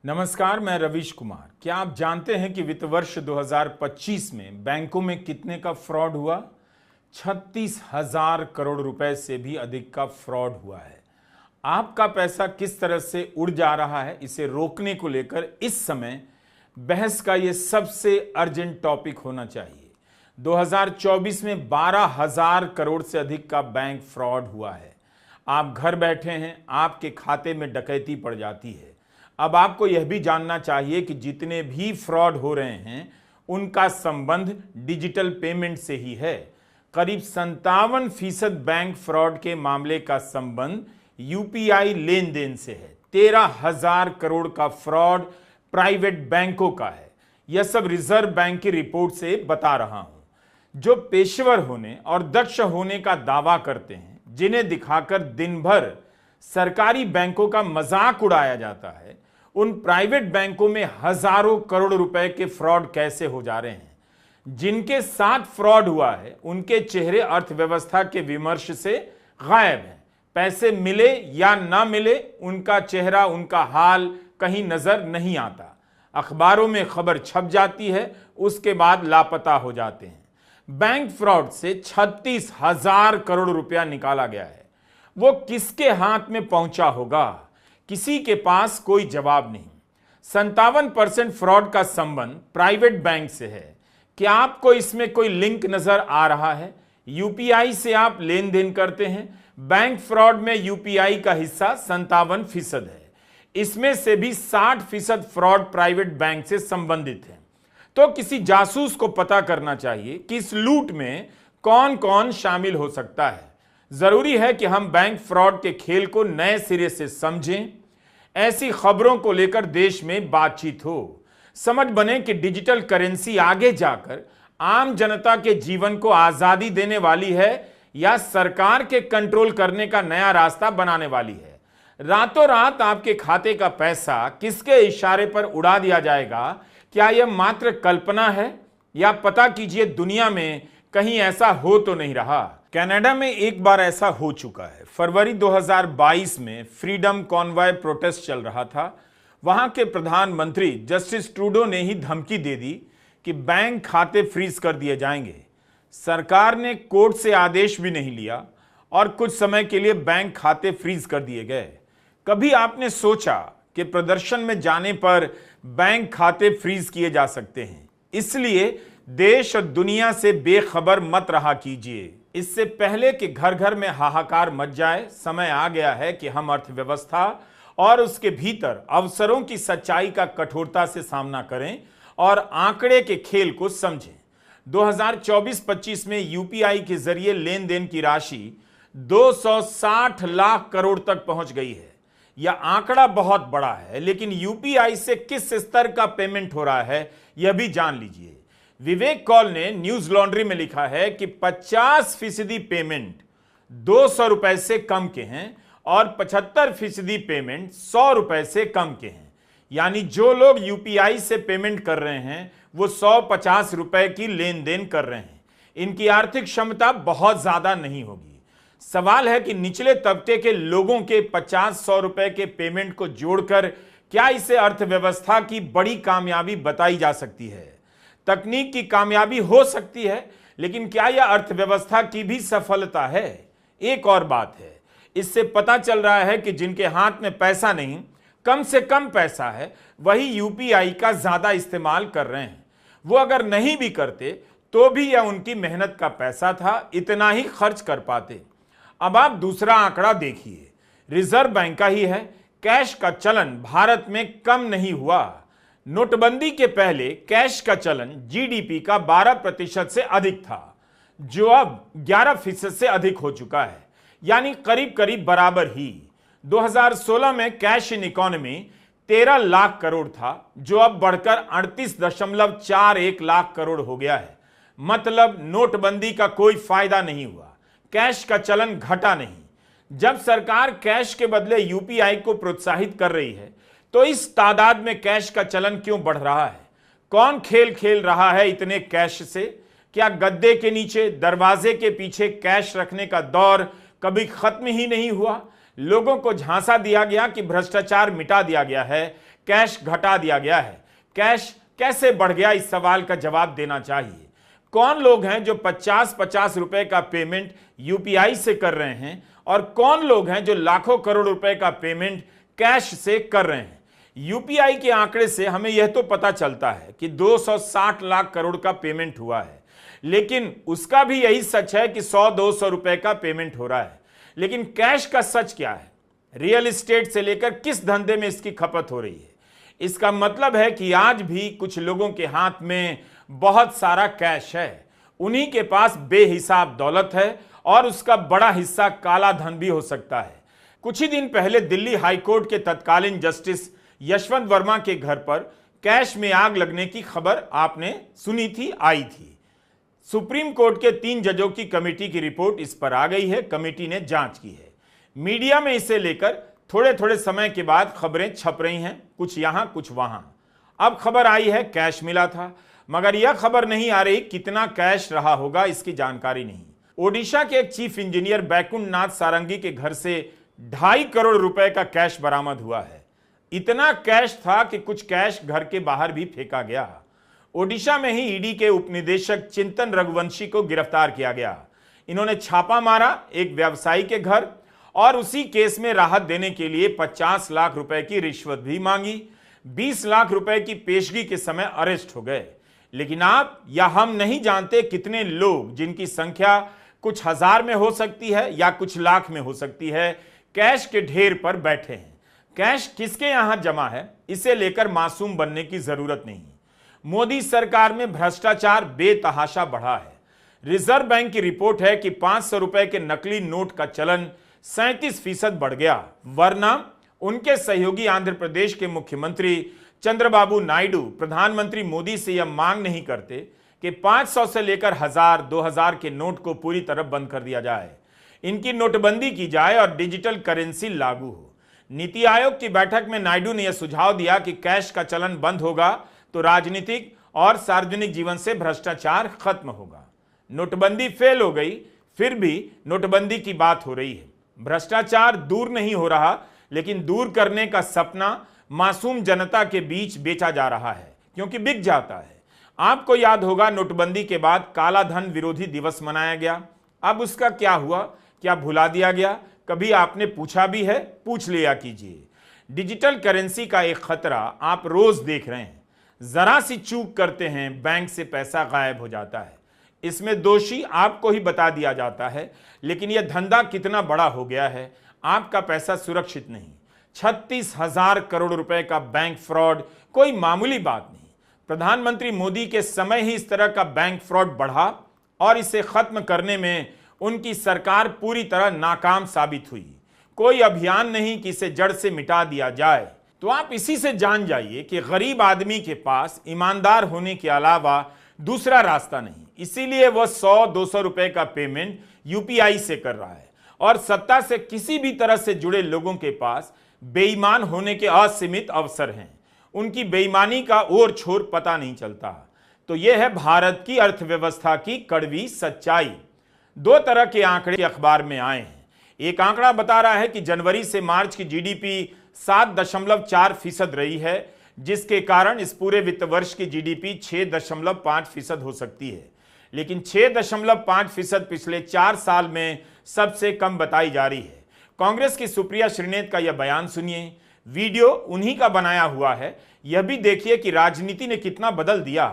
नमस्कार, मैं रवीश कुमार। क्या आप जानते हैं कि वित्त वर्ष 2025 में बैंकों में कितने का फ्रॉड हुआ? 36,000 करोड़ रुपए से भी अधिक का फ्रॉड हुआ है। आपका पैसा किस तरह से उड़ जा रहा है, इसे रोकने को लेकर इस समय बहस का यह सबसे अर्जेंट टॉपिक होना चाहिए। 2024 में 12,000 करोड़ से अधिक का बैंक फ्रॉड हुआ है। आप घर बैठे हैं, आपके खाते में डकैती पड़ जाती है। अब आपको यह भी जानना चाहिए कि जितने भी फ्रॉड हो रहे हैं उनका संबंध डिजिटल पेमेंट से ही है। करीब 57% बैंक फ्रॉड के मामले का संबंध यूपीआई लेन देन से है। 13,000 करोड़ का फ्रॉड प्राइवेट बैंकों का है। यह सब रिजर्व बैंक की रिपोर्ट से बता रहा हूं। जो पेशेवर होने और दक्ष होने का दावा करते हैं, जिन्हें दिखाकर दिन भर सरकारी बैंकों का मजाक उड़ाया जाता है, उन प्राइवेट बैंकों में हजारों करोड़ रुपए के फ्रॉड कैसे हो जा रहे हैं। जिनके साथ फ्रॉड हुआ है उनके चेहरे अर्थव्यवस्था के विमर्श से गायब हैं। पैसे मिले या ना मिले, उनका चेहरा, उनका हाल कहीं नजर नहीं आता। अखबारों में खबर छप जाती है, उसके बाद लापता हो जाते हैं। बैंक फ्रॉड से 36,000 करोड़ रुपया निकाला गया है। वो किसके हाथ में पहुंचा होगा? किसी के पास कोई जवाब नहीं। 57% फ्रॉड का संबंध प्राइवेट बैंक से है। क्या आपको इसमें कोई लिंक नजर आ रहा है? यूपीआई से आप लेन देन करते हैं। बैंक फ्रॉड में यूपीआई का हिस्सा 57% है। इसमें से भी 60% फ्रॉड प्राइवेट बैंक से संबंधित है। तो किसी जासूस को पता करना चाहिए कि इस लूट में कौन कौन शामिल हो सकता है। जरूरी है कि हम बैंक फ्रॉड के खेल को नए सिरे से समझें। ऐसी खबरों को लेकर देश में बातचीत हो। समझ बने कि डिजिटल करेंसी आगे जाकर आम जनता के जीवन को आजादी देने वाली है या सरकार के कंट्रोल करने का नया रास्ता बनाने वाली है। रातों रात आपके खाते का पैसा किसके इशारे पर उड़ा दिया जाएगा? क्या यह मात्र कल्पना है या पता कीजिए दुनिया में कहीं ऐसा हो तो नहीं रहा। कनाडा में एक बार ऐसा हो चुका है। फरवरी 2022 में फ्रीडम कॉन्वॉय प्रोटेस्ट चल रहा था। वहां के प्रधानमंत्री जस्टिस ट्रूडो ने ही धमकी दे दी कि बैंक खाते फ्रीज कर दिए जाएंगे। सरकार ने कोर्ट से आदेश भी नहीं लिया और कुछ समय के लिए बैंक खाते फ्रीज कर दिए गए। कभी आपने सोचा कि प्रदर्शन में जाने पर बैंक खाते फ्रीज किए जा सकते हैं? इसलिए देश और दुनिया से बेखबर मत रहा कीजिए। इससे पहले कि घर घर में हाहाकार मच जाए, समय आ गया है कि हम अर्थव्यवस्था और उसके भीतर अवसरों की सच्चाई का कठोरता से सामना करें और आंकड़े के खेल को समझें। 2024-25 में यूपीआई के जरिए लेन देन की राशि 260 लाख करोड़ तक पहुंच गई है। यह आंकड़ा बहुत बड़ा है, लेकिन यूपीआई से किस स्तर का पेमेंट हो रहा है यह भी जान लीजिए। विवेक कौल ने न्यूज लॉन्ड्री में लिखा है कि 50% पेमेंट 200 रुपए से कम के हैं और 75% पेमेंट 100 रुपए से कम के हैं। यानी जो लोग यूपीआई से पेमेंट कर रहे हैं वो 150 रुपए की लेन देन कर रहे हैं। इनकी आर्थिक क्षमता बहुत ज्यादा नहीं होगी। सवाल है कि निचले तबके के लोगों के 50-100 रुपए के पेमेंट को जोड़कर क्या इसे अर्थव्यवस्था की बड़ी कामयाबी बताई जा सकती है? तकनीक की कामयाबी हो सकती है, लेकिन क्या यह अर्थव्यवस्था की भी सफलता है? एक और बात है, इससे पता चल रहा है कि जिनके हाथ में पैसा नहीं, कम से कम पैसा है, वही यूपीआई का ज्यादा इस्तेमाल कर रहे हैं। वो अगर नहीं भी करते तो भी यह उनकी मेहनत का पैसा था, इतना ही खर्च कर पाते। अब आप दूसरा आंकड़ा देखिए, रिजर्व बैंक का ही है। कैश का चलन भारत में कम नहीं हुआ। नोटबंदी के पहले कैश का चलन जीडीपी का 12% से अधिक था, जो अब 11% से अधिक हो चुका है, यानी करीब करीब बराबर ही। 2016 में cash in economy 13 lakh crore था, जो अब बढ़कर 38.41 लाख करोड़ हो गया है। मतलब नोटबंदी का कोई फायदा नहीं हुआ, कैश का चलन घटा नहीं। जब सरकार कैश के बदले यूपीआई को प्रोत्साहित कर रही है तो इस तादाद में कैश का चलन क्यों बढ़ रहा है? कौन खेल खेल रहा है इतने कैश से? क्या गद्दे के नीचे, दरवाजे के पीछे कैश रखने का दौर कभी खत्म ही नहीं हुआ? लोगों को झांसा दिया गया कि भ्रष्टाचार मिटा दिया गया है, कैश घटा दिया गया है। कैश कैसे बढ़ गया, इस सवाल का जवाब देना चाहिए। कौन लोग हैं जो 50-50 रुपए का पेमेंट यूपीआई से कर रहे हैं और कौन लोग हैं जो लाखों करोड़ रुपए का पेमेंट कैश से कर रहे हैं। यूपीआई के आंकड़े से हमें यह तो पता चलता है कि 260 लाख करोड़ का पेमेंट हुआ है, लेकिन उसका भी यही सच है कि 100-200 रुपए का पेमेंट हो रहा है। लेकिन कैश का सच क्या है? रियल एस्टेट से लेकर किस धंधे में इसकी खपत हो रही है? इसका मतलब है कि आज भी कुछ लोगों के हाथ में बहुत सारा कैश है, उन्हीं के पास बेहिसाब दौलत है और उसका बड़ा हिस्सा काला धन भी हो सकता है। कुछ ही दिन पहले दिल्ली हाईकोर्ट के तत्कालीन जस्टिस यशवंत वर्मा के घर पर कैश में आग लगने की खबर आपने सुनी थी, आई थी। सुप्रीम कोर्ट के 3 जजों की कमेटी की रिपोर्ट इस पर आ गई है। कमेटी ने जांच की है। मीडिया में इसे लेकर थोड़े थोड़े समय के बाद खबरें छप रही हैं, कुछ यहां कुछ वहां। अब खबर आई है कैश मिला था, मगर यह खबर नहीं आ रही कितना कैश रहा होगा, इसकी जानकारी नहीं। ओडिशा के एक चीफ इंजीनियर बैकुंठ नाथ सारंगी के घर से 2.5 करोड़ रुपए का कैश बरामद हुआ है। इतना कैश था कि कुछ कैश घर के बाहर भी फेंका गया। ओडिशा में ही ईडी के उपनिदेशक चिंतन रघुवंशी को गिरफ्तार किया गया। इन्होंने छापा मारा एक व्यवसायी के घर और उसी केस में राहत देने के लिए 50 लाख रुपए की रिश्वत भी मांगी। 20 लाख रुपए की पेशगी के समय अरेस्ट हो गए। लेकिन आप या हम नहीं जानते कितने लोग, जिनकी संख्या कुछ हजार में हो सकती है या कुछ लाख में हो सकती है, कैश के ढेर पर बैठे हैं। कैश किसके यहां जमा है, इसे लेकर मासूम बनने की जरूरत नहीं। मोदी सरकार में भ्रष्टाचार बेतहाशा बढ़ा है। रिजर्व बैंक की रिपोर्ट है कि 500 रुपए के नकली नोट का चलन 37% बढ़ गया, वरना उनके सहयोगी आंध्र प्रदेश के मुख्यमंत्री चंद्रबाबू नायडू प्रधानमंत्री मोदी से यह मांग नहीं करते कि 500 से लेकर 1000-2000 के नोट को पूरी तरह बंद कर दिया जाए, इनकी नोटबंदी की जाए और डिजिटल करेंसी लागू हो। नीति आयोग की बैठक में नायडू ने यह सुझाव दिया कि कैश का चलन बंद होगा तो राजनीतिक और सार्वजनिक जीवन से भ्रष्टाचार खत्म होगा। नोटबंदी फेल हो गई, फिर भी नोटबंदी की बात हो रही है। भ्रष्टाचार दूर नहीं हो रहा, लेकिन दूर करने का सपना मासूम जनता के बीच बेचा जा रहा है, क्योंकि बिक जाता है। आपको याद होगा, नोटबंदी के बाद काला धन विरोधी दिवस मनाया गया। अब उसका क्या हुआ? क्या भुला दिया गया? कभी आपने पूछा भी है? पूछ लिया कीजिए। डिजिटल करेंसी का एक खतरा आप रोज देख रहे हैं। जरा सी चूक करते हैं, बैंक से पैसा गायब हो जाता है। इसमें दोषी आपको ही बता दिया जाता है, लेकिन यह धंधा कितना बड़ा हो गया है, आपका पैसा सुरक्षित नहीं। 36,000 करोड़ रुपए का बैंक फ्रॉड कोई मामूली बात नहीं। प्रधानमंत्री मोदी के समय ही इस तरह का बैंक फ्रॉड बढ़ा और इसे खत्म करने में उनकी सरकार पूरी तरह नाकाम साबित हुई। कोई अभियान नहीं कि इसे जड़ से मिटा दिया जाए। तो आप इसी से जान जाइए कि गरीब आदमी के पास ईमानदार होने के अलावा दूसरा रास्ता नहीं। इसीलिए वह 100-200 रुपए का पेमेंट यूपीआई से कर रहा है और सत्ता से किसी भी तरह से जुड़े लोगों के पास बेईमान होने के असीमित अवसर हैं। उनकी बेईमानी का ओर छोर पता नहीं चलता। तो यह है भारत की अर्थव्यवस्था की कड़वी सच्चाई। 2 तरह के आंकड़े अखबार में आए हैं। एक आंकड़ा बता रहा है कि जनवरी से मार्च की जीडीपी 7.4% रही है, जिसके कारण इस पूरे वित्त वर्ष की जीडीपी 6.5% हो सकती है। लेकिन 6.5% पिछले 4 साल में सबसे कम बताई जा रही है। कांग्रेस की सुप्रिया श्रीनेत का यह बयान सुनिए। वीडियो उन्हीं का बनाया हुआ है। यह भी देखिए कि राजनीति ने कितना बदल दिया।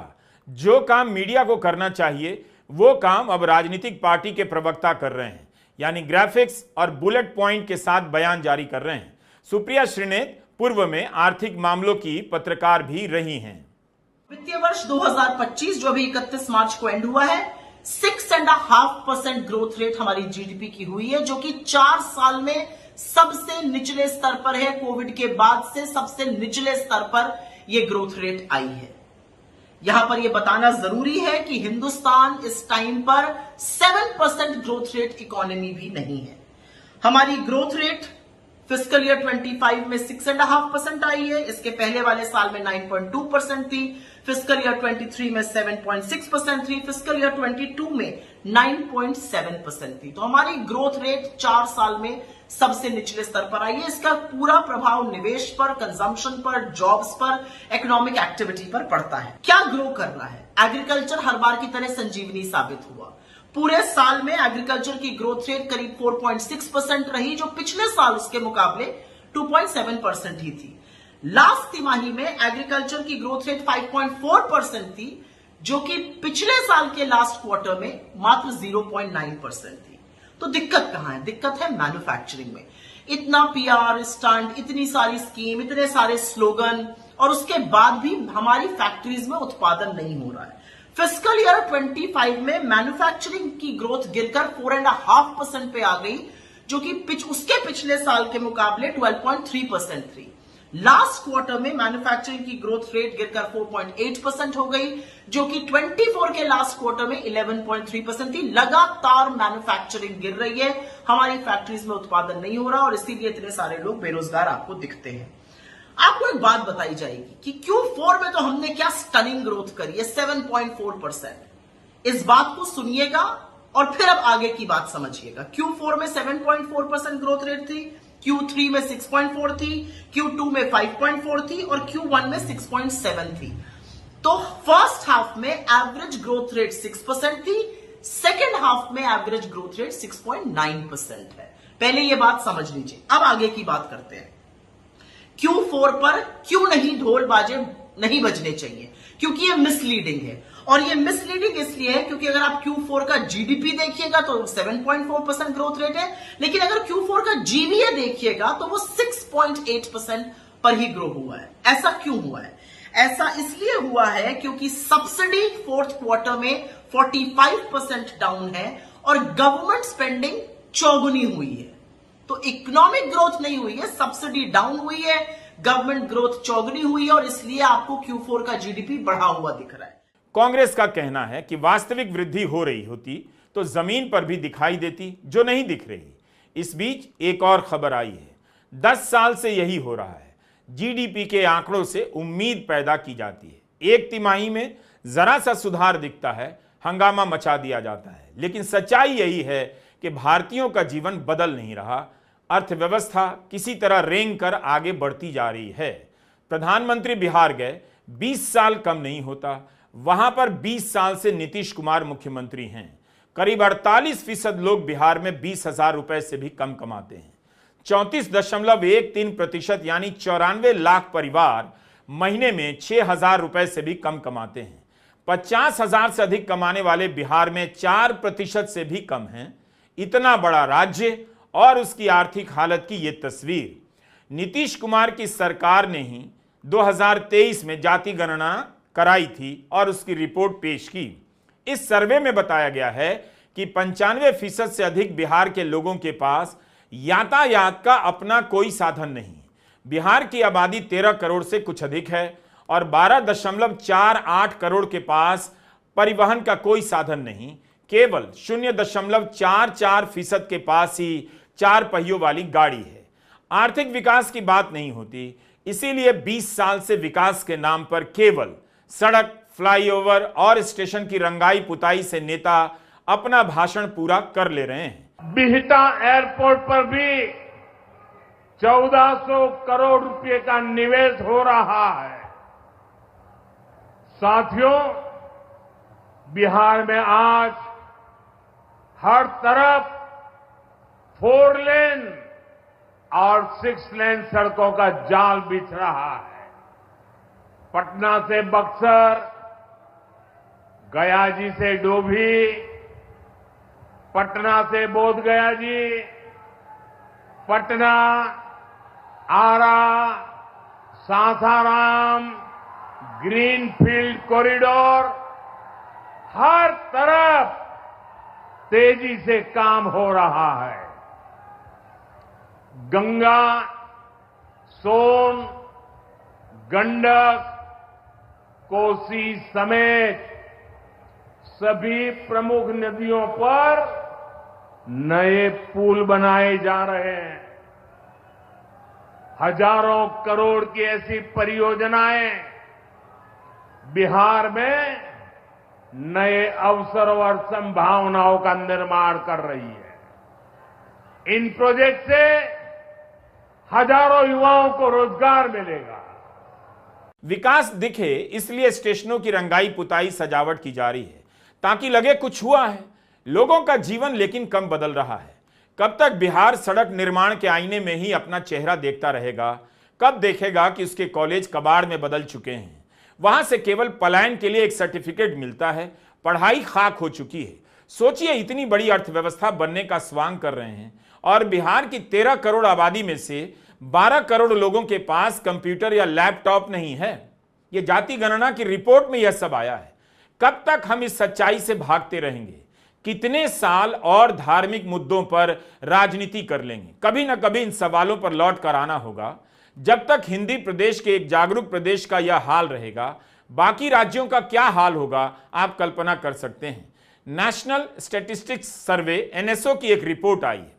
जो काम मीडिया को करना चाहिए वो काम अब राजनीतिक पार्टी के प्रवक्ता कर रहे हैं, यानी ग्राफिक्स और बुलेट पॉइंट के साथ बयान जारी कर रहे हैं। सुप्रिया श्रीनेत पूर्व में आर्थिक मामलों की पत्रकार भी रही हैं। वित्तीय वर्ष 2025 जो अभी 31 मार्च को एंड हुआ है, 6.5% ग्रोथ रेट हमारी जीडीपी की हुई है, जो कि 4 साल में सबसे निचले स्तर पर है। कोविड के बाद से सबसे निचले स्तर पर यह ग्रोथ रेट आई है। यहां पर यह बताना जरूरी है कि हिंदुस्तान इस टाइम पर 7% ग्रोथ रेट इकोनॉमी भी नहीं है। हमारी ग्रोथ रेट फिस्कल ईयर 25 में 6.5% आई है, इसके पहले वाले साल में 9.2% थी, फिस्कल ईयर 23 में 7.6% थी, फिस्कल ईयर 22 में 9.7% थी। तो हमारी ग्रोथ रेट 4 साल में सबसे निचले स्तर पर आई है। इसका पूरा प्रभाव निवेश पर, कंजम्पशन पर, जॉब्स पर, इकोनॉमिक एक्टिविटी पर पड़ता है। क्या ग्रो कर रहा है? एग्रीकल्चर हर बार की तरह संजीवनी साबित हुआ। पूरे साल में एग्रीकल्चर की ग्रोथ रेट करीब 4.6% रही, जो पिछले साल उसके मुकाबले 2.7% ही थी। लास्ट तिमाही में एग्रीकल्चर की ग्रोथ रेट 5.4% थी, जो कि पिछले साल के लास्ट क्वार्टर में मात्र 0.9% थी। तो दिक्कत कहां है? दिक्कत है मैन्युफैक्चरिंग में। इतना पीआर स्टंट, इतनी सारी स्कीम, इतने सारे स्लोगन, और उसके बाद भी हमारी फैक्ट्रीज में उत्पादन नहीं हो रहा है। फिस्कल ईयर 25 में मैन्युफैक्चरिंग की ग्रोथ गिरकर 4.5% पे आ गई, जो कि उसके पिछले साल के मुकाबले 12.3% थी। लास्ट क्वार्टर में मैन्युफैक्चरिंग की ग्रोथ रेट गिरकर 4.8% हो गई, जो कि 24 के लास्ट क्वार्टर में 11.3% थी। लगातार मैन्युफैक्चरिंग गिर रही है, हमारी फैक्ट्रीज में उत्पादन नहीं हो रहा, और इसीलिए इतने सारे लोग बेरोजगार आपको दिखते हैं। आपको एक बात बताई जाएगी कि Q4 में तो हमने क्या स्टनिंग ग्रोथ करी है, 7.4%। इस बात को सुनिएगा और फिर अब आगे की बात समझिएगा। Q4 में 7.4% ग्रोथ रेट थी, Q3 में 6.4 थी, Q2 में 5.4 थी, और Q1 में 6.7 थी। तो फर्स्ट हाफ में एवरेज ग्रोथ रेट 6% थी, सेकेंड हाफ में एवरेज ग्रोथ रेट 6.9% है। पहले यह बात समझ लीजिए। अब आगे की बात करते हैं। Q4 पर क्यों नहीं ढोल बाजे नहीं बजने चाहिए? क्योंकि ये मिसलीडिंग है, और ये मिसलीडिंग इसलिए है क्योंकि अगर आप Q4 का जीडीपी देखिएगा तो 7.4% ग्रोथ रेट है, लेकिन अगर Q4 का जीवीए देखिएगा तो वो 6.8% पर ही ग्रो हुआ है। ऐसा क्यों हुआ है? ऐसा इसलिए हुआ है क्योंकि सब्सिडी फोर्थ क्वार्टर में 45% डाउन है, और गवर्नमेंट स्पेंडिंग चौगुनी हुई है। तो इकोनॉमिक ग्रोथ नहीं हुई है, सब्सिडी डाउन हुई है, गवर्नमेंट ग्रोथ चौगुनी हुई है, और इसलिए आपको Q4 का जीडीपी बढ़ा हुआ दिख रहा है। कांग्रेस का कहना है कि वास्तविक वृद्धि हो रही होती तो जमीन पर भी दिखाई देती, जो नहीं दिख रही। इस बीच एक और खबर आई है। 10 साल से यही हो रहा है। जीडीपी के आंकड़ों से उम्मीद पैदा की जाती है, एक तिमाही में जरा सा सुधार दिखता है, हंगामा मचा दिया जाता है। लेकिन सच्चाई यही है कि भारतीयों का जीवन बदल नहीं रहा। अर्थव्यवस्था किसी तरह रेंग कर आगे बढ़ती जा रही है। प्रधानमंत्री बिहार गए, 20 साल कम नहीं होता। वहां पर 20 साल से नीतीश कुमार मुख्यमंत्री हैं। करीब 48% लोग बिहार में 20,000 रुपए से भी कम कमाते हैं। 34.13% यानी 94 लाख परिवार महीने में 6,000 रुपए से भी कम कमाते हैं। 50,000 से अधिक कमाने वाले बिहार में 4% से भी कम हैं। इतना बड़ा राज्य और उसकी आर्थिक हालत की यह तस्वीर। नीतीश कुमार की सरकार ने ही 2023 में जाति गणना कराई थी और उसकी रिपोर्ट पेश की। इस सर्वे में बताया गया है कि 95% से अधिक बिहार के लोगों के पास यातायात का अपना कोई साधन नहीं। बिहार की आबादी 13 करोड़ से कुछ अधिक है, और 12.48 करोड़ के पास परिवहन का कोई साधन नहीं। केवल 0.44% के पास ही 4 पहियों वाली गाड़ी है। आर्थिक विकास की बात नहीं होती, इसीलिए 20 साल से विकास के नाम पर केवल सड़क, फ्लाईओवर और स्टेशन की रंगाई पुताई से नेता अपना भाषण पूरा कर ले रहे हैं। बिहटा एयरपोर्ट पर भी 1400 करोड़ रुपए का निवेश हो रहा है। साथियों, बिहार में आज हर तरफ 4 लेन और 6 लेन सड़कों का जाल बिछ रहा है। पटना से बक्सर, गया जी से डोभी, पटना से बोध गया जी, पटना, आरा, सासाराम, ग्रीनफील्ड कॉरिडोर, हर तरफ तेजी से काम हो रहा है। गंगा, सोन, गंडक, कोसी समेत सभी प्रमुख नदियों पर नए पुल बनाए जा रहे हैं। हजारों करोड़ की ऐसी परियोजनाएं बिहार में नए अवसर और संभावनाओं का निर्माण कर रही है। इन प्रोजेक्ट से हजारों युवाओं को रोजगार मिलेगा। विकास दिखे इसलिए स्टेशनों की रंगाई पुताई सजावट की जा रही है ताकि लगे कुछ हुआ है। लोगों का जीवन लेकिन कम बदल रहा है। कब तक बिहार सड़क निर्माण के आईने में ही अपना चेहरा देखता रहेगा? कब देखेगा कि उसके कॉलेज कबाड़ में बदल चुके हैं, वहां से केवल पलायन के लिए एक सर्टिफिकेट मिलता है, पढ़ाई खाक हो चुकी है। सोचिए, इतनी बड़ी अर्थव्यवस्था बनने का स्वांग कर रहे हैं और बिहार की 13 करोड़ आबादी में से 12 करोड़ लोगों के पास कंप्यूटर या लैपटॉप नहीं है। यह जाति गणना की रिपोर्ट में यह सब आया है। कब तक हम इस सच्चाई से भागते रहेंगे? कितने साल और धार्मिक मुद्दों पर राजनीति कर लेंगे? कभी ना कभी इन सवालों पर लौट कर आना होगा। जब तक हिंदी प्रदेश के एक जागरूक प्रदेश का यह हाल रहेगा, बाकी राज्यों का क्या हाल होगा आप कल्पना कर सकते हैं। नेशनल स्टैटिस्टिक्स सर्वे एनएसओ की एक रिपोर्ट आई है।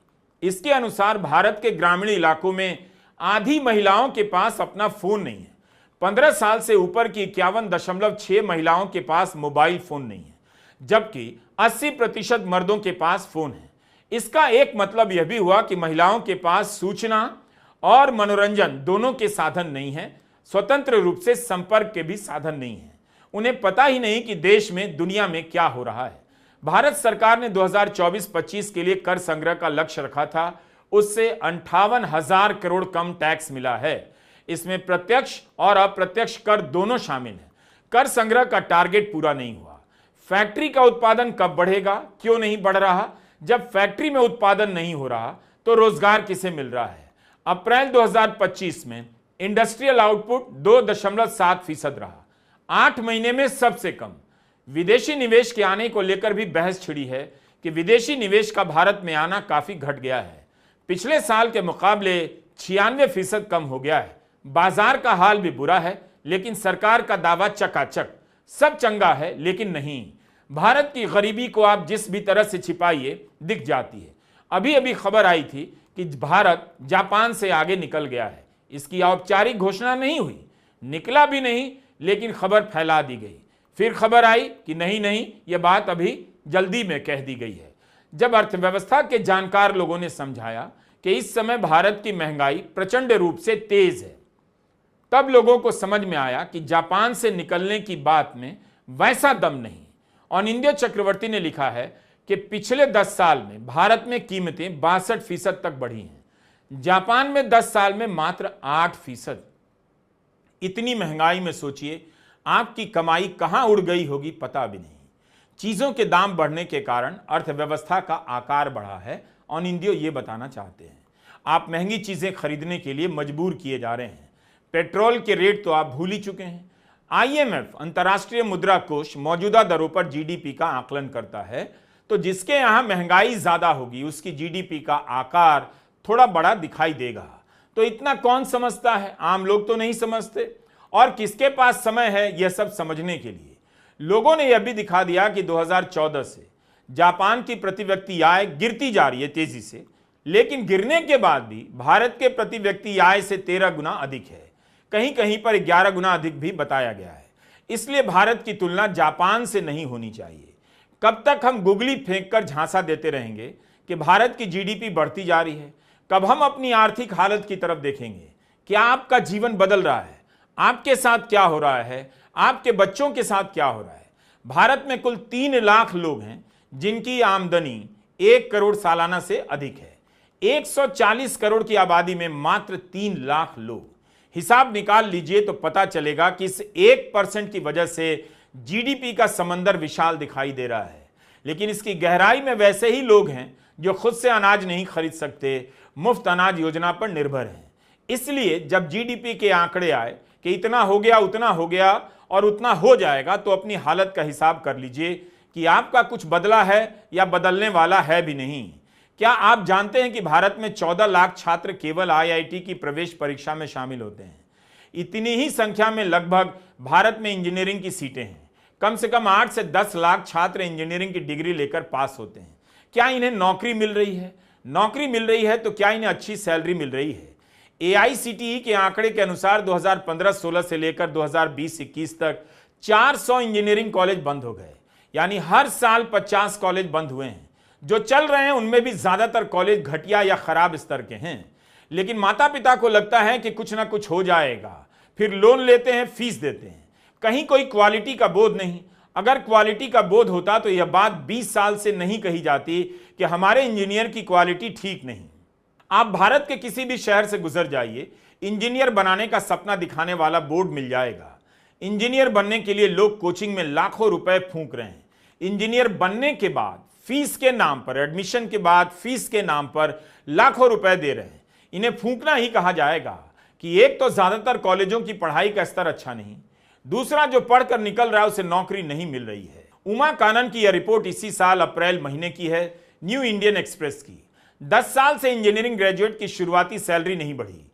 इसके अनुसार भारत के ग्रामीण इलाकों में आधी महिलाओं के पास अपना फोन नहीं है। 15 साल से ऊपर की 51.6 महिलाओं के पास मोबाइल फोन नहीं है, जबकि 80% मर्दों के पास फोन है। इसका एक मतलब यह भी हुआ कि महिलाओं के पास सूचना और मनोरंजन दोनों के साधन नहीं है, स्वतंत्र रूप से संपर्क के भी साधन नहीं है। उन्हें पता ही नहीं कि देश में, दुनिया में क्या हो रहा है। भारत सरकार ने 2024-25 के लिए कर संग्रह का लक्ष्य रखा था, उससे 58,000 करोड़ कम टैक्स मिला है। इसमें प्रत्यक्ष और अप्रत्यक्ष कर दोनों शामिल हैं। कर संग्रह का टारगेट पूरा नहीं हुआ। फैक्ट्री का उत्पादन कब बढ़ेगा? क्यों नहीं बढ़ रहा? जब फैक्ट्री में उत्पादन नहीं हो रहा तो रोजगार किसे मिल रहा है? अप्रैल 2025 में इंडस्ट्रियल आउटपुट 2.7% रहा, 8 महीने में सबसे कम। विदेशी निवेश के आने को लेकर भी बहस छिड़ी है कि विदेशी निवेश का भारत में आना काफी घट गया है। पिछले साल के मुकाबले 96% कम हो गया है। बाजार का हाल भी बुरा है, लेकिन सरकार का दावा चकाचक, सब चंगा है, लेकिन नहीं। भारत की गरीबी को आप जिस भी तरह से छिपाइए दिख जाती है। अभी अभी खबर आई थी कि भारत जापान से आगे निकल गया है। इसकी औपचारिक घोषणा नहीं हुई, निकला भी नहीं, लेकिन खबर फैला दी गई। फिर खबर आई कि नहीं, यह बात अभी जल्दी में कह दी गई है। जब अर्थव्यवस्था के जानकार लोगों ने समझाया कि इस समय भारत की महंगाई प्रचंड रूप से तेज है, तब लोगों को समझ में आया कि जापान से निकलने की बात में वैसा दम नहीं। अनिंद्य चक्रवर्ती ने लिखा है कि पिछले 10 साल में भारत में कीमतें 62% तक बढ़ी हैं, जापान में 10 साल में मात्र 8%। इतनी महंगाई में सोचिए आपकी कमाई कहां उड़ गई होगी, पता भी नहीं। चीजों के दाम बढ़ने के कारण अर्थव्यवस्था का आकार बढ़ा है। अनिंद्य ये बताना चाहते हैं, आप महंगी चीजें खरीदने के लिए मजबूर किए जा रहे हैं। पेट्रोल के रेट तो आप भूल ही चुके हैं। आईएमएफ, अंतर्राष्ट्रीय मुद्रा कोष, मौजूदा दरों पर जीडीपी का आकलन करता है, तो जिसके यहां महंगाई ज्यादा होगी उसकी जीडीपी का आकार थोड़ा बड़ा दिखाई देगा। तो इतना कौन समझता है? आम लोग तो नहीं समझते। और किसके पास समय है यह सब समझने के लिए? लोगों ने यह भी दिखा दिया कि 2014 से जापान की प्रति व्यक्ति आय गिरती जा रही है तेजी से, लेकिन गिरने के बाद भी भारत के प्रति व्यक्ति आय से 13 गुना अधिक है, कहीं कहीं पर 11 गुना अधिक भी बताया गया है। इसलिए भारत की तुलना जापान से नहीं होनी चाहिए। कब तक हम गुगली फेंककर झांसा देते रहेंगे कि भारत की जीडीपी बढ़ती जा रही है? कब हम अपनी आर्थिक हालत की तरफ देखेंगे? क्या आपका जीवन बदल रहा है? आपके साथ क्या हो रहा है? आपके बच्चों के साथ क्या हो रहा है? भारत में कुल 3 लाख लोग हैं जिनकी आमदनी 1 करोड़ सालाना से अधिक है। 140 करोड़ की आबादी में मात्र 3 लाख लोग। हिसाब निकाल लीजिए तो पता चलेगा कि इस 1% की वजह से जीडीपी का समंदर विशाल दिखाई दे रहा है। लेकिन इसकी गहराई में वैसे ही लोग हैं जो खुद से अनाज नहीं खरीद सकते, मुफ्त अनाज योजना पर निर्भर हैं। इसलिए जब जीडीपी के आंकड़े आए कि इतना हो गया, उतना हो गया और उतना हो जाएगा, तो अपनी हालत का हिसाब कर लीजिए कि आपका कुछ बदला है या बदलने वाला है भी नहीं। क्या आप जानते हैं कि भारत में 14 लाख छात्र केवल आईआईटी की प्रवेश परीक्षा में शामिल होते हैं? इतनी ही संख्या में लगभग भारत में इंजीनियरिंग की सीटें हैं। कम से कम 8 से 10 लाख छात्र इंजीनियरिंग की डिग्री लेकर पास होते हैं। क्या इन्हें नौकरी मिल रही है? नौकरी मिल रही है तो क्या इन्हें अच्छी सैलरी मिल रही है? AICTE के आंकड़े के अनुसार 2015-16 से लेकर 2020-21 तक 400 इंजीनियरिंग कॉलेज बंद हो गए, यानी हर साल 50 कॉलेज बंद हुए हैं। जो चल रहे हैं उनमें भी ज्यादातर कॉलेज घटिया या खराब स्तर के हैं, लेकिन माता पिता को लगता है कि कुछ ना कुछ हो जाएगा, फिर लोन लेते हैं, फीस देते हैं। कहीं कोई क्वालिटी का बोध नहीं। अगर क्वालिटी का बोध होता तो यह बात 20 साल से नहीं कही जाती कि हमारे इंजीनियर की क्वालिटी ठीक नहीं। आप भारत के किसी भी शहर से गुजर जाइए, इंजीनियर बनाने का सपना दिखाने वाला बोर्ड मिल जाएगा। इंजीनियर बनने के लिए लोग कोचिंग में लाखों रुपए फूंक रहे हैं। इंजीनियर बनने के बाद फीस के नाम पर, एडमिशन के बाद फीस के नाम पर लाखों रुपए दे रहे हैं। इन्हें फूंकना ही कहा जाएगा कि एक तो ज्यादातर कॉलेजों की पढ़ाई का स्तर अच्छा नहीं, दूसरा जो पढ़कर निकल रहा है उसे नौकरी नहीं मिल रही है। उमा कानन की यह रिपोर्ट इसी साल अप्रैल महीने की है, न्यू इंडियन एक्सप्रेस की। 10 साल से इंजीनियरिंग ग्रेजुएट की शुरुआती सैलरी नहीं बढ़ी।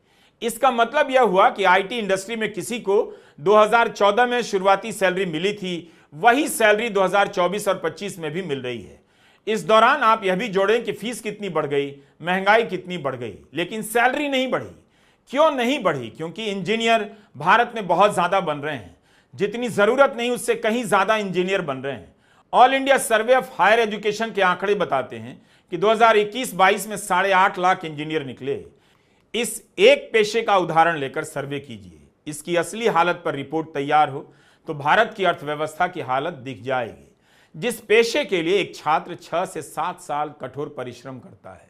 इसका मतलब यह हुआ कि आईटी इंडस्ट्री में किसी को 2014 में शुरुआती सैलरी मिली थी, वही सैलरी 2024 और 25 में भी मिल रही है। इस दौरान आप यह भी जोड़ें कि फीस कितनी बढ़ गई, महंगाई कितनी बढ़ गई, लेकिन सैलरी नहीं बढ़ी। क्यों नहीं बढ़ी? क्योंकि इंजीनियर भारत में बहुत ज्यादा बन रहे हैं। जितनी जरूरत नहीं उससे कहीं ज्यादा इंजीनियर बन रहे हैं। All India survey of higher education के आंकड़े बताते हैं कि 2021-22 में 8.5 लाख इंजीनियर निकले। इस एक पेशे का उदाहरण लेकर सर्वे कीजिए, इसकी असली हालत पर रिपोर्ट तैयार हो तो भारत की अर्थव्यवस्था की हालत दिख जाएगी। जिस पेशे के लिए एक छात्र 6 से 7 साल कठोर परिश्रम करता है,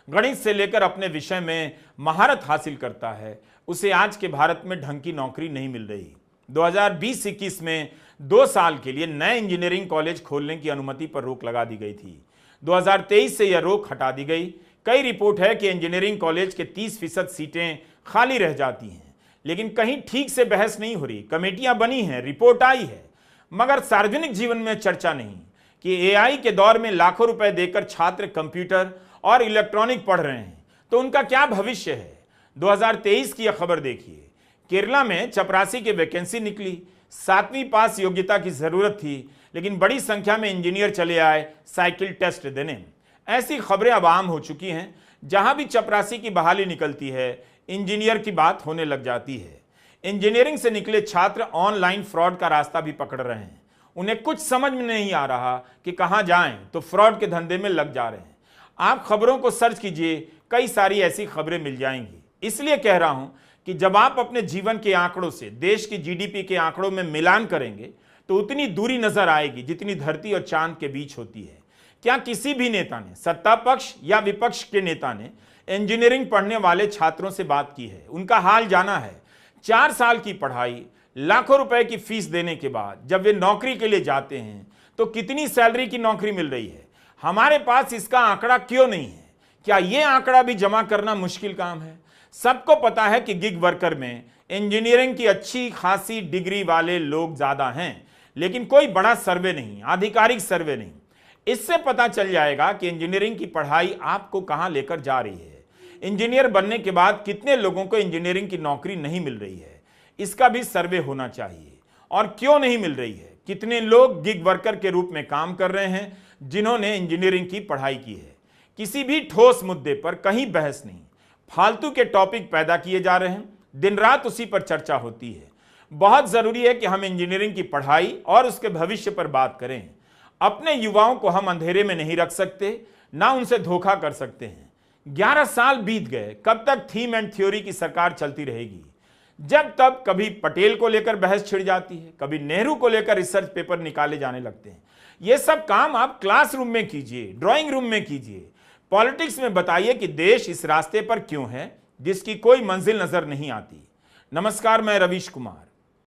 गणित से लेकर अपने विषय में महारत हासिल करता है, उसे आज के भारत में ढंग की नौकरी नहीं मिल रही। 2020-21 में 2 साल के लिए नए इंजीनियरिंग कॉलेज खोलने की अनुमति पर रोक लगा दी गई थी। 2023 से यह रोक हटा दी गई। कई रिपोर्ट है कि इंजीनियरिंग कॉलेज के 30% सीटें खाली रह जाती हैं, लेकिन कहीं ठीक से बहस नहीं हो रही। कमेटियां बनी हैं, रिपोर्ट आई है, मगर सार्वजनिक जीवन में चर्चा नहीं कि एआई के दौर में लाखों रुपए देकर छात्र कंप्यूटर और इलेक्ट्रॉनिक पढ़ रहे हैं तो उनका क्या भविष्य है। 2023 की यह खबर देखिए, केरला में चपरासी की वैकेंसी निकली। 7वीं पास योग्यता की जरूरत थी, लेकिन बड़ी संख्या में इंजीनियर चले आए साइकिल टेस्ट देने। ऐसी खबरें अब आम हो चुकी हैं। जहां भी चपरासी की बहाली निकलती है, इंजीनियर की बात होने लग जाती है। इंजीनियरिंग से निकले छात्र ऑनलाइन फ्रॉड का रास्ता भी पकड़ रहे हैं। उन्हें कुछ समझ में नहीं आ रहा कि कहां जाएं, तो फ्रॉड के धंधे में लग जा रहे हैं। आप खबरों को सर्च कीजिए, कई सारी ऐसी खबरें मिल जाएंगी। इसलिए कह रहा हूं कि जब आप अपने जीवन के आंकड़ों से देश की जीडीपी के आंकड़ों में मिलान करेंगे तो उतनी दूरी नजर आएगी जितनी धरती और चांद के बीच होती है। क्या किसी भी नेता ने, सत्ता पक्ष या विपक्ष के नेता ने, इंजीनियरिंग पढ़ने वाले छात्रों से बात की है, उनका हाल जाना है? 4 साल की पढ़ाई, लाखों रुपए की फीस देने के बाद जब वे नौकरी के लिए जाते हैं तो कितनी सैलरी की नौकरी मिल रही है? हमारे पास इसका आंकड़ा क्यों नहीं है? क्या यह आंकड़ा भी जमा करना मुश्किल काम है? सबको पता है कि गिग वर्कर में इंजीनियरिंग की अच्छी खासी डिग्री वाले लोग ज्यादा हैं, लेकिन कोई बड़ा सर्वे नहीं, आधिकारिक सर्वे नहीं। इससे पता चल जाएगा कि इंजीनियरिंग की पढ़ाई आपको कहां लेकर जा रही है। इंजीनियर बनने के बाद कितने लोगों को इंजीनियरिंग की नौकरी नहीं मिल रही है, इसका भी सर्वे होना चाहिए। और क्यों नहीं मिल रही है? कितने लोग गिग वर्कर के रूप में काम कर रहे हैं जिन्होंने इंजीनियरिंग की पढ़ाई की है? किसी भी ठोस मुद्दे पर कहीं बहस नहीं, फालतू के टॉपिक पैदा किए जा रहे हैं, दिन रात उसी पर चर्चा होती है। बहुत जरूरी है कि हम इंजीनियरिंग की पढ़ाई और उसके भविष्य पर बात करें। अपने युवाओं को हम अंधेरे में नहीं रख सकते, ना उनसे धोखा कर सकते हैं। 11 साल बीत गए, कब तक थीम एंड थ्योरी की सरकार चलती रहेगी? जब तब कभी पटेल को लेकर बहस छिड़ जाती है, कभी नेहरू को लेकर रिसर्च पेपर निकाले जाने लगते हैं। यह सब काम आप क्लासरूम में कीजिए, ड्राइंग रूम में कीजिए। पॉलिटिक्स में बताइए कि देश इस रास्ते पर क्यों है जिसकी कोई मंजिल नजर नहीं आती। नमस्कार, मैं रवीश कुमार।